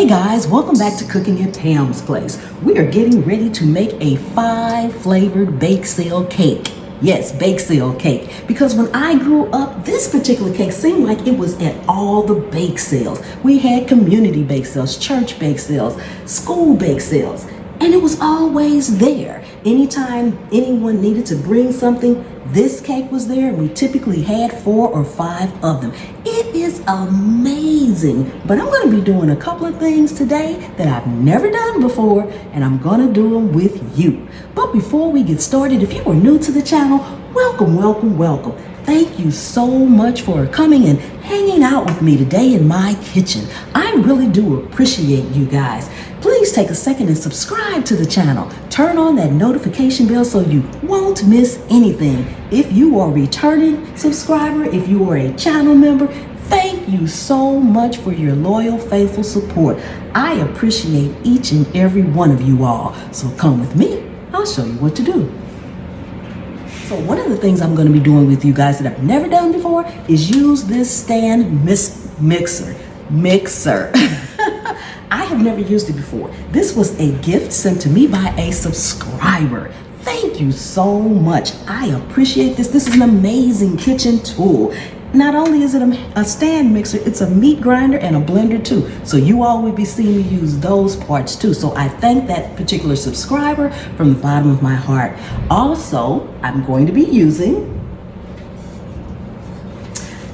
Guys, welcome back to Cooking at Pam's Place. We are getting ready to make a 5-flavored bake sale cake. Yes, bake sale cake. Because when I grew up, this particular cake seemed like it was at all the bake sales. We had community bake sales, church bake sales, school bake sales, and it was always there. Anytime anyone needed to bring something, this cake was there, and we typically had 4 or 5 of them. It is amazing, but I'm going to be doing a couple of things today that I've never done before, and I'm going to do them with you. But before we get started, if you are new to the channel, welcome, welcome, welcome. Thank you so much for coming and hanging out with me today in my kitchen. I really do appreciate you guys. Please take a second and subscribe to the channel. Turn on that notification bell so you won't miss anything. If you are a returning subscriber, if you are a channel member, thank you so much for your loyal, faithful support. I appreciate each and every one of you all. So come with me. I'll show you what to do. So one of the things I'm going to be doing with you guys that I've never done before is use this stand mixer. I have never used it before. This was a gift sent to me by a subscriber. Thank you so much. I appreciate this. This is an amazing kitchen tool. Not only is it a stand mixer, it's a meat grinder and a blender too. So you all will be seeing me use those parts too. So I thank that particular subscriber from the bottom of my heart. Also, I'm going to be using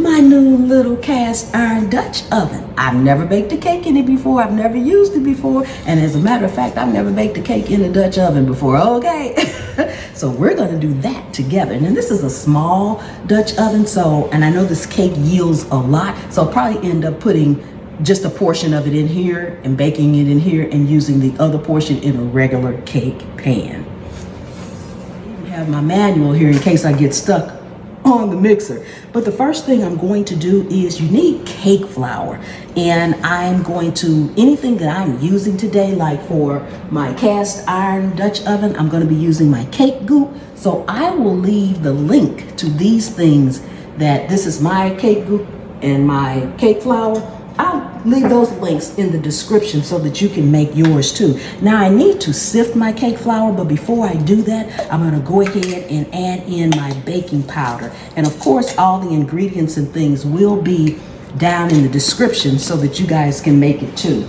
my new little cast iron Dutch oven. I've never baked a cake in it before. I've never used it before. And as a matter of fact, I've never baked a cake in a Dutch oven before. Okay. So we're going to do that together. And then this is a small Dutch oven. So, and I know this cake yields a lot. So I'll probably end up putting just a portion of it in here and baking it in here and using the other portion in a regular cake pan. I even have my manual here in case I get stuck on the mixer. But the first thing I'm going to do is you need cake flour, and I'm going to, anything that I'm using today, like for my cast iron Dutch oven, I'm going to be using my cake goop. So I will leave the link to these things, that this is my cake goop and my cake flour. I'll leave those links in the description so that you can make yours too. Now I need to sift my cake flour, but before I do that, I'm gonna go ahead and add in my baking powder. And of course, all the ingredients and things will be down in the description so that you guys can make it too.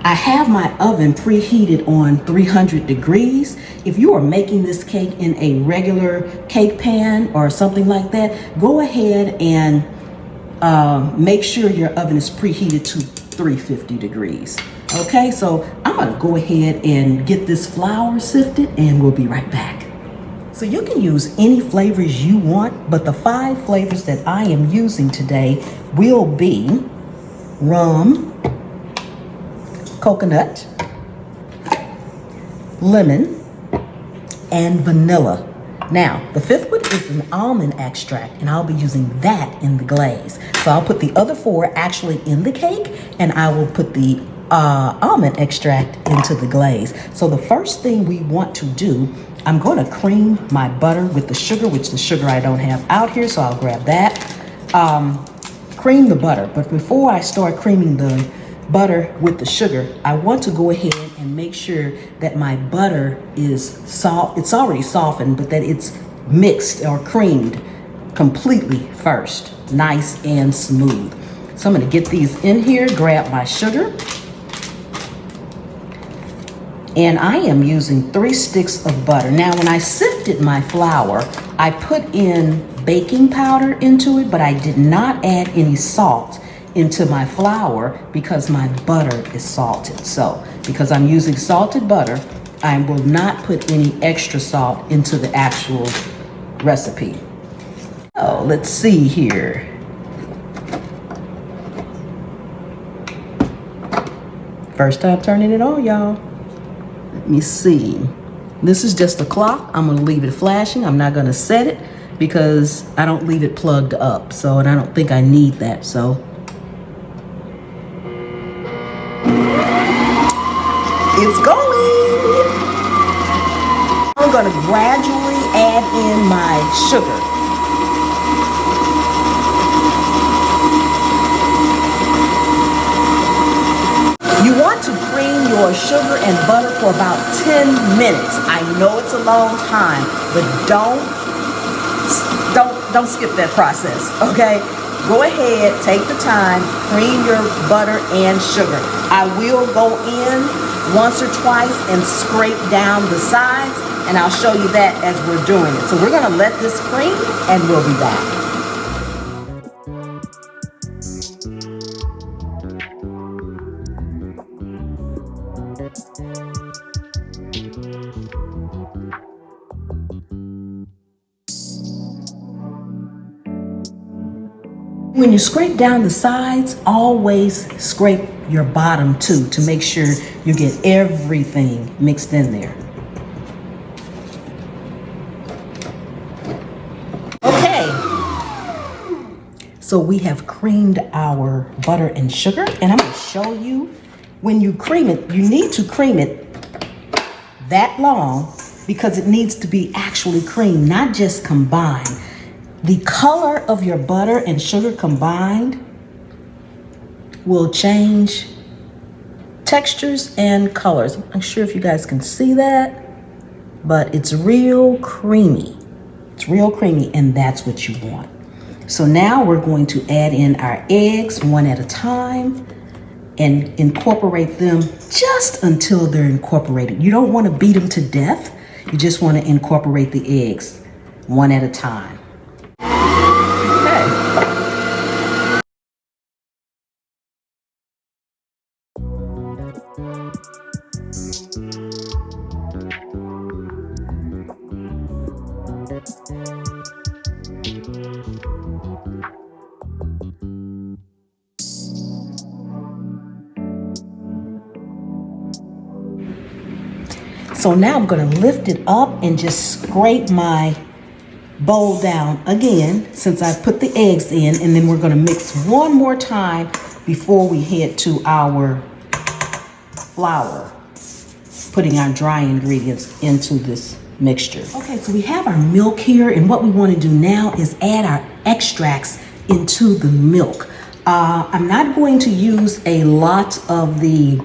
I have my oven preheated on 300 degrees. If you are making this cake in a regular cake pan or something like that, go ahead and make sure your oven is preheated to 350 degrees. Okay, so I'm gonna go ahead and get this flour sifted and we'll be right back. So you can use any flavors you want, but the 5 flavors that I am using today will be rum, coconut, lemon, and vanilla. Now, the 5th one is an almond extract, and I'll be using that in the glaze. So I'll put the other 4 actually in the cake, and I will put the almond extract into the glaze. So the first thing we want to do, I'm going to cream my butter with the sugar, which the sugar I don't have out here, so I'll grab that. Cream the butter, but before I start creaming the butter with the sugar, I want to go ahead and make sure that my butter is soft. It's already softened, but that it's mixed or creamed completely first, nice and smooth. So I'm going to get these in here, grab my sugar, and I am using 3 sticks of butter. Now, when I sifted my flour, I put in baking powder into it, but I did not add any salt into my flour because my butter is salted. So because I'm using salted butter, I will not put any extra salt into the actual recipe. Oh, let's see here. First time turning it on, y'all. Let me see. This is just a clock. I'm gonna leave it flashing. I'm not gonna set it because I don't leave it plugged up. So, and I don't think I need that, so. It's going. I'm going to gradually add in my sugar. your sugar and butter for about 10 minutes. I know it's a long time, but don't skip that process, okay? Go ahead, take the time, cream your butter and sugar. I will go in once or twice and scrape down the sides, and I'll show you that as we're doing it. So we're gonna let this cream and we'll be back. When you scrape down the sides, always scrape your bottom too to make sure you get everything mixed in there. Okay, so we have creamed our butter and sugar, and I'm going to show you when you cream it, you need to cream it that long because it needs to be actually creamed, not just combined. The color of your butter and sugar combined will change textures and colors. I'm not sure if you guys can see that, but it's real creamy. It's real creamy, and that's what you want. So now we're going to add in our eggs one at a time and incorporate them just until they're incorporated. You don't want to beat them to death. You just want to incorporate the eggs one at a time. So now I'm going to lift it up and just scrape my bowl down again since I put the eggs in, and then we're going to mix one more time before we head to our flour, putting our dry ingredients into this mixture. Okay, so we have our milk here, and what we want to do now is add our extracts into the milk. I'm not going to use a lot of the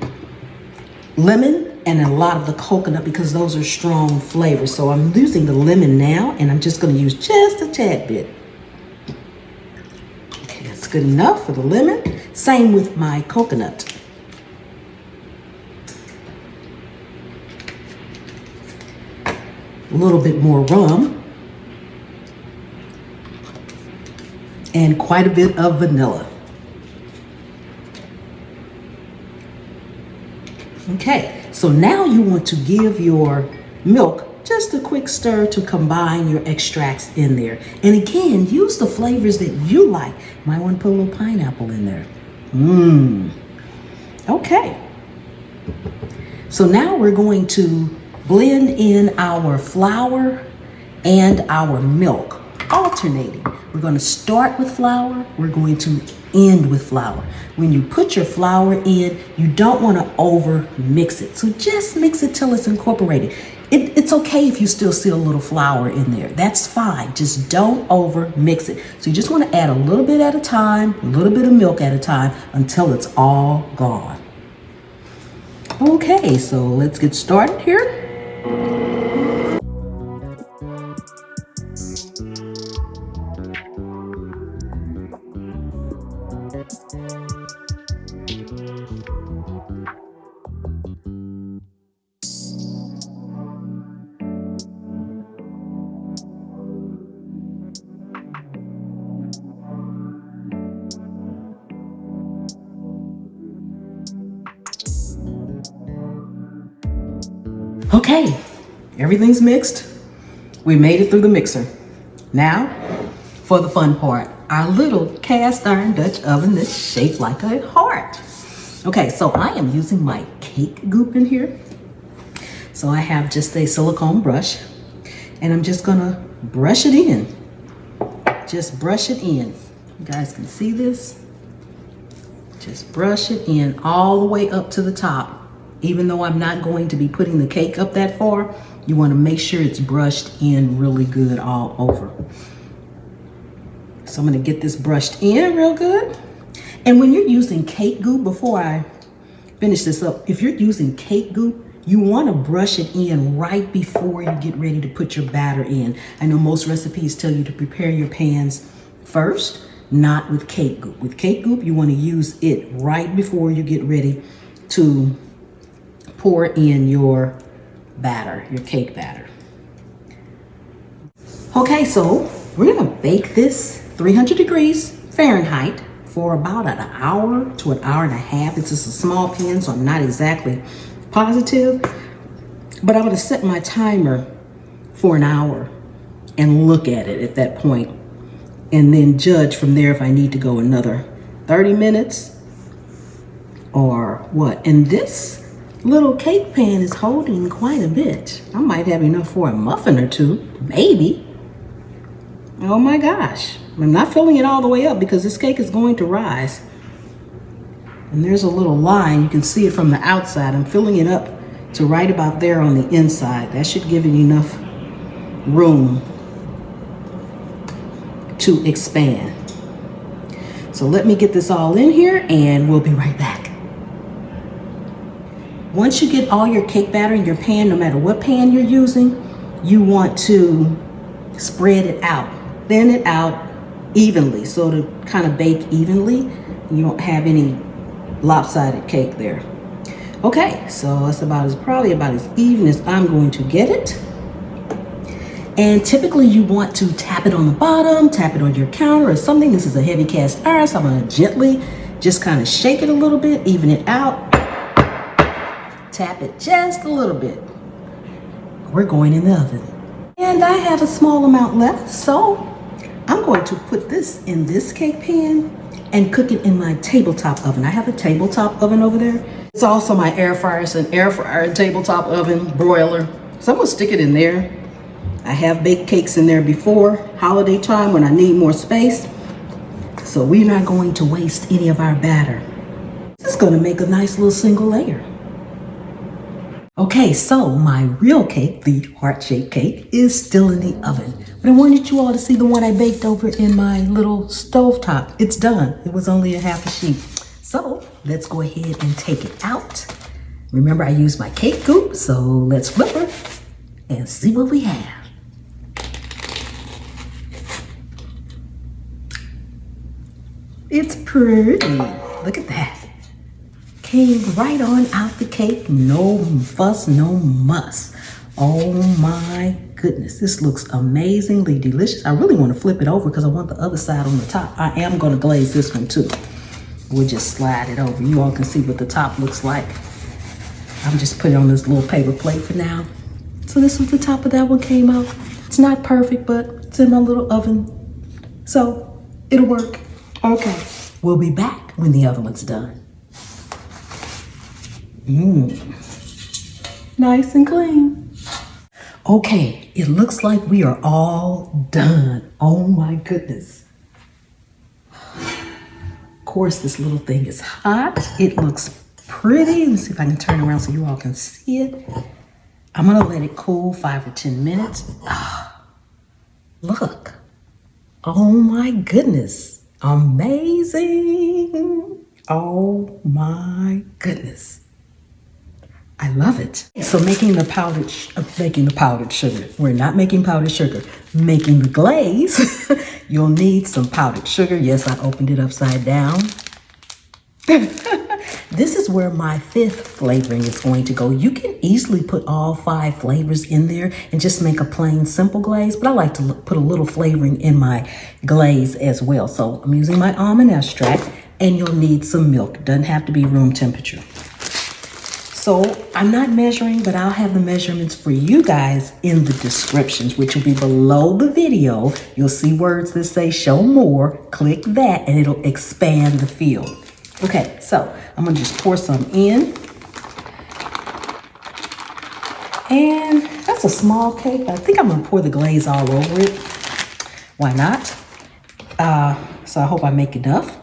lemon and a lot of the coconut because those are strong flavors. So I'm using the lemon now, and I'm just going to use just a tad bit. Okay, that's good enough for the lemon. Same with my coconut. A little bit more rum and quite a bit of vanilla. Okay, so now you want to give your milk just a quick stir to combine your extracts in there. And again, use the flavors that you like. Might want to put a little pineapple in there. Okay. So now we're going to blend in our flour and our milk, alternating. We're going to start with flour. We're going to end with flour. When you put your flour in, you don't want to over mix it. So just mix it till it's incorporated. It's okay if you still see a little flour in there. That's fine. Just don't over mix it. So you just want to add a little bit at a time, a little bit of milk at a time until it's all gone. Okay, so let's get started here. Okay, everything's mixed. We made it through the mixer. Now, for the fun part, our little cast iron Dutch oven that's shaped like a heart. Okay, so I am using my cake goop in here. So I have just a silicone brush, and I'm just gonna brush it in. Just brush it in. You guys can see this. Just brush it in all the way up to the top. Even though I'm not going to be putting the cake up that far, you want to make sure it's brushed in really good all over. So I'm going to get this brushed in real good. And when you're using cake goop, before I finish this up. If you're using cake goop, you want to brush it in right before you get ready to put your batter in. I know most recipes tell you to prepare your pans first, not with cake goop. With cake goop, you want to use it right before you get ready to pour in your batter, your cake batter. Okay, so we're gonna bake this 300 degrees Fahrenheit for about an hour to an hour and a half. It's just a small pan, so I'm not exactly positive, but I'm gonna set my timer for an hour and look at it at that point, and then judge from there if I need to go another 30 minutes or what. And this little cake pan is holding quite a bit. I might have enough for a muffin or two, maybe. Oh my gosh. I'm not filling it all the way up because this cake is going to rise. And there's a little line, you can see it from the outside. I'm filling it up to right about there on the inside. That should give it enough room to expand. So let me get this all in here and we'll be right back. Once you get all your cake batter in your pan, no matter what pan you're using, you want to spread it out, thin it out evenly, so to kind of bake evenly. You don't have any lopsided cake there. Okay, so it's probably about as even as I'm going to get it. And typically you want to tap it on the bottom, tap it on your counter or something. This is a heavy cast iron, so I'm gonna gently just kind of shake it a little bit, even it out. Tap it just a little bit. We're going in the oven. And I have a small amount left, so I'm going to put this in this cake pan and cook it in my tabletop oven. I have a tabletop oven over there. It's also my air fryer. It's an air fryer, tabletop oven, broiler. So I'm gonna stick it in there. I have baked cakes in there before, holiday time when I need more space. So we're not going to waste any of our batter. This is gonna make a nice little single layer. Okay, so my real cake, the heart-shaped cake, is still in the oven. But I wanted you all to see the one I baked over in my little stovetop. It's done. It was only a half a sheet. So let's go ahead and take it out. Remember, I used my cake goop, so let's flip her and see what we have. It's pretty. Look at that. Came right on out the cake. No fuss, no muss. Oh my goodness. This looks amazingly delicious. I really want to flip it over because I want the other side on the top. I am going to glaze this one too. We'll just slide it over. You all can see what the top looks like. I'm just putting it on this little paper plate for now. So this is the top of that one came out. It's not perfect, but it's in my little oven. So it'll work. Okay, we'll be back when the other one's done. Nice and clean. Okay, it looks like we are all done. Oh my goodness. Of course, this little thing is hot. It looks pretty. Let's see if I can turn around so you all can see it. I'm gonna let it cool 5 or 10 minutes. Look. Oh my goodness. Amazing. Oh my goodness. I love it. So making the powdered sugar. We're not making powdered sugar. Making the glaze, you'll need some powdered sugar. Yes, I opened it upside down. This is where my 5th flavoring is going to go. You can easily put all 5 flavors in there and just make a plain simple glaze, but I like to put a little flavoring in my glaze as well. So I'm using my almond extract, and you'll need some milk. It doesn't have to be room temperature. So I'm not measuring, but I'll have the measurements for you guys in the descriptions, which will be below the video. You'll see words that say show more. Click that and it'll expand the field. Okay, so I'm gonna just pour some in. And that's a small cake. I think I'm gonna pour the glaze all over it. Why not? So I hope I make enough.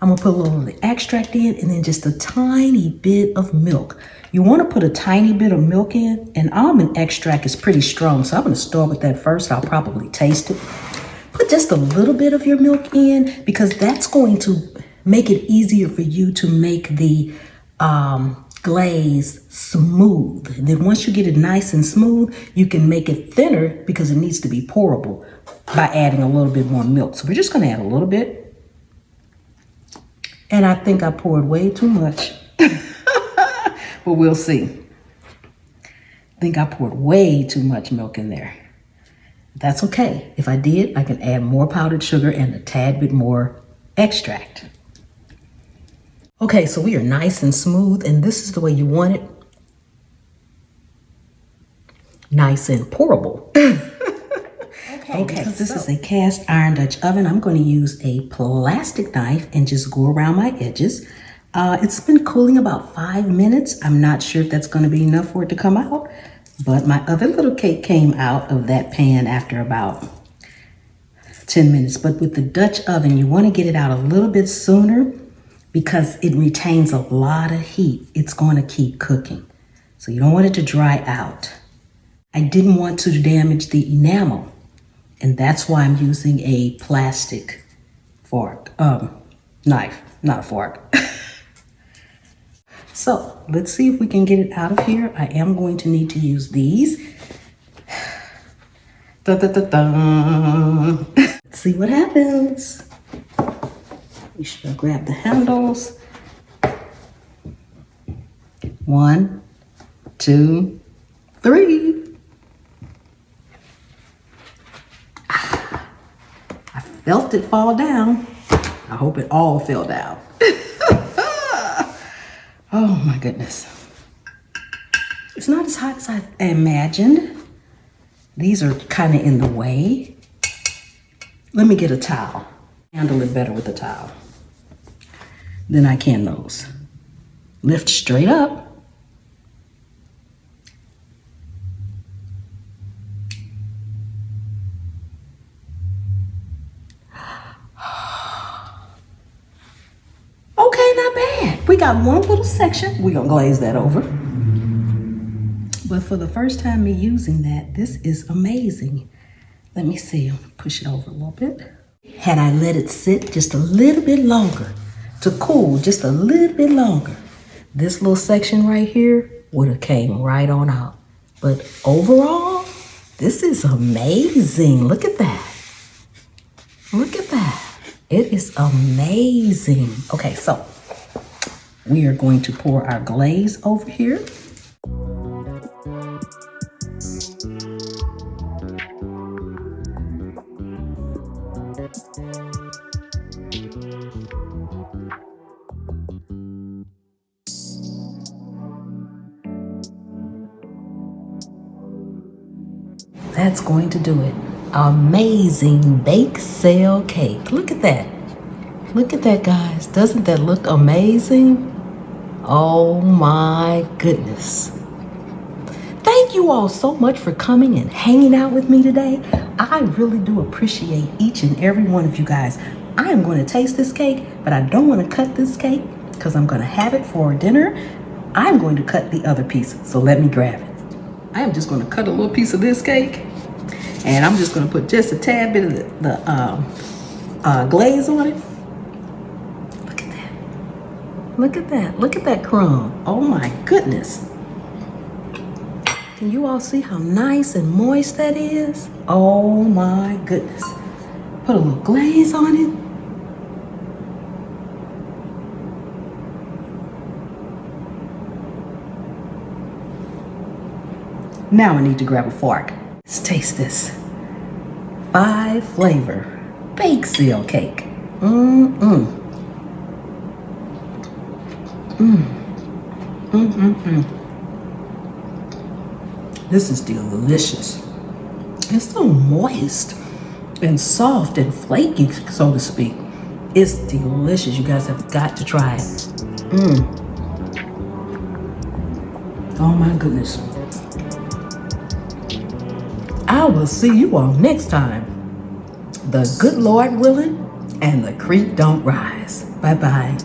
I'm gonna put a little of the extract in and then just a tiny bit of milk. You wanna put a tiny bit of milk in, and almond extract is pretty strong, so I'm gonna start with that first. I'll probably taste it. Put just a little bit of your milk in because that's going to make it easier for you to make the glaze smooth. And then once you get it nice and smooth, you can make it thinner because it needs to be pourable by adding a little bit more milk. So we're just going to add a little bit. And I think I poured way too much. But we'll see. I think I poured way too much milk in there. That's okay. If I did, I can add more powdered sugar and a tad bit more extract. Okay, so we are nice and smooth, and this is the way you want it. Nice and pourable. Okay, because this is a cast iron Dutch oven, I'm going to use a plastic knife and just go around my edges. It's been cooling about 5 minutes. I'm not sure if that's going to be enough for it to come out, but my other little cake came out of that pan after about 10 minutes. But with the Dutch oven, you want to get it out a little bit sooner because it retains a lot of heat. It's going to keep cooking. So you don't want it to dry out. I didn't want to damage the enamel, and that's why I'm using a plastic fork, knife, not a fork. So let's see if we can get it out of here. I am going to need to use these. Let's see what happens. We should grab the handles. 1, 2, 3. I felt it fall down. I hope it all fell down. Oh my goodness. It's not as hot as I imagined. These are kind of in the way. Let me get a towel. Handle it better with a towel than I can those. Lift straight up. Okay, not bad. We got one little section. We're gonna glaze that over. But for the first time me using that, this is amazing. Let me see, push it over a little bit. Had I let it sit just a little bit longer, to cool just a little bit longer, this little section right here would have came right on out. But overall, this is amazing. Look at that. Look at that. It is amazing. Okay, so we are going to pour our glaze over here. That's going to do it. Amazing bake sale cake. Look at that. Look at that, guys. Doesn't that look amazing? Oh my goodness. Thank you all so much for coming and hanging out with me today. I really do appreciate each and every one of you guys. I am going to taste this cake, but I don't want to cut this cake because I'm going to have it for dinner. I'm going to cut the other piece, so let me grab it. I am just going to cut a little piece of this cake, and I'm just going to put just a tad bit of the glaze on it. Look at that. Look at that. Look at that crumb. Oh my goodness. Can you all see how nice and moist that is? Oh my goodness. Put a little glaze on it. Now I need to grab a fork. Let's taste this. 5 flavor bake sale cake. This is delicious. It's so moist and soft and flaky, so to speak. It's delicious. You guys have got to try it. Oh my goodness. I will see you all next time. The good Lord willing and the creek don't rise. Bye-bye.